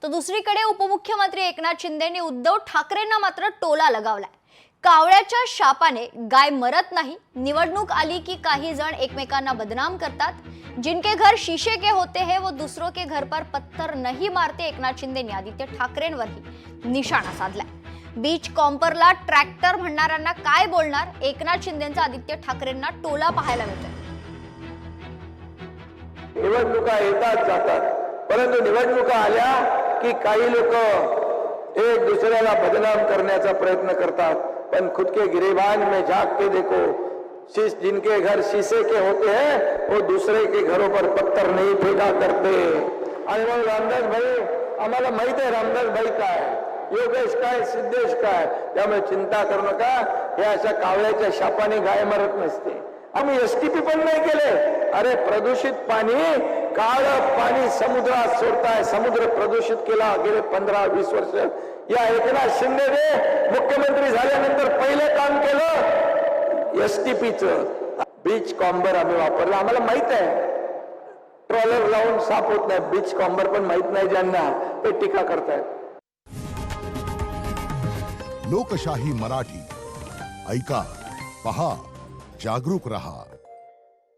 तर दुसरीकडे उपमुख्यमंत्री एकनाथ शिंदेंनी उद्धव ठाकरेंना मात्र टोला लगावलाय। कावळ्याच्या शापाने गाय मरत नाही। निवडणूक आली की काही जण एकमेकांना बदनाम करतात। जिनके घर शीशे के होते हैं वो दूसरों के घर पर पत्थर नहीं मारते। एकनाथ शिंदेंनी आदित्य ठाकरेंवरही निशाणा साधलाय। बीच कॉम्परला ट्रॅक्टर म्हणणाऱ्यांना काय बोलणार? एकनाथ शिंदेंचा आदित्य ठाकरेंना टोला पाहायला मिळतोय। निवडणुका येतात जातात, परंतु निवडणुका आल्या की काही लोक एक दूसऱ्याला बदनाम करण्याचा प्रयत्न करतात। पण खुद के गिरेबान में झांक के देखो, जिनके घर शीशे के होते हैं वो दूसरे के घरों पर पत्थर नहीं फेंका करते। आणि मग रामदास भाई, आम्हाला माहित आहे रामदास भाई काय, योगेश काय, सिद्धेश काय, त्यामुळे चिंता करू नका। हे अशा कावळ्याच्या शापाने गाय मरत नसते। आम्ही एसटीपी पण नाही केले। अरे प्रदूषित पाणी, काळं पाणी समुद्रात सोडताय, समुद्र प्रदूषित केला गेले 15-20 वर्ष। या एकनाथ शिंदेने मुख्यमंत्री झाल्यानंतर पहिले काम केलं एसटीपीचं बीच कॉम्बर आम्ही वापरलं। आम्हाला माहित आहे ट्रॉलर लावून साफ होत नाही, बीच कॉम्बर पण माहित नाही ज्यांना, ते टीका करतायत। लोकशाही मराठी ऐका, पहा, जागरूक रहा।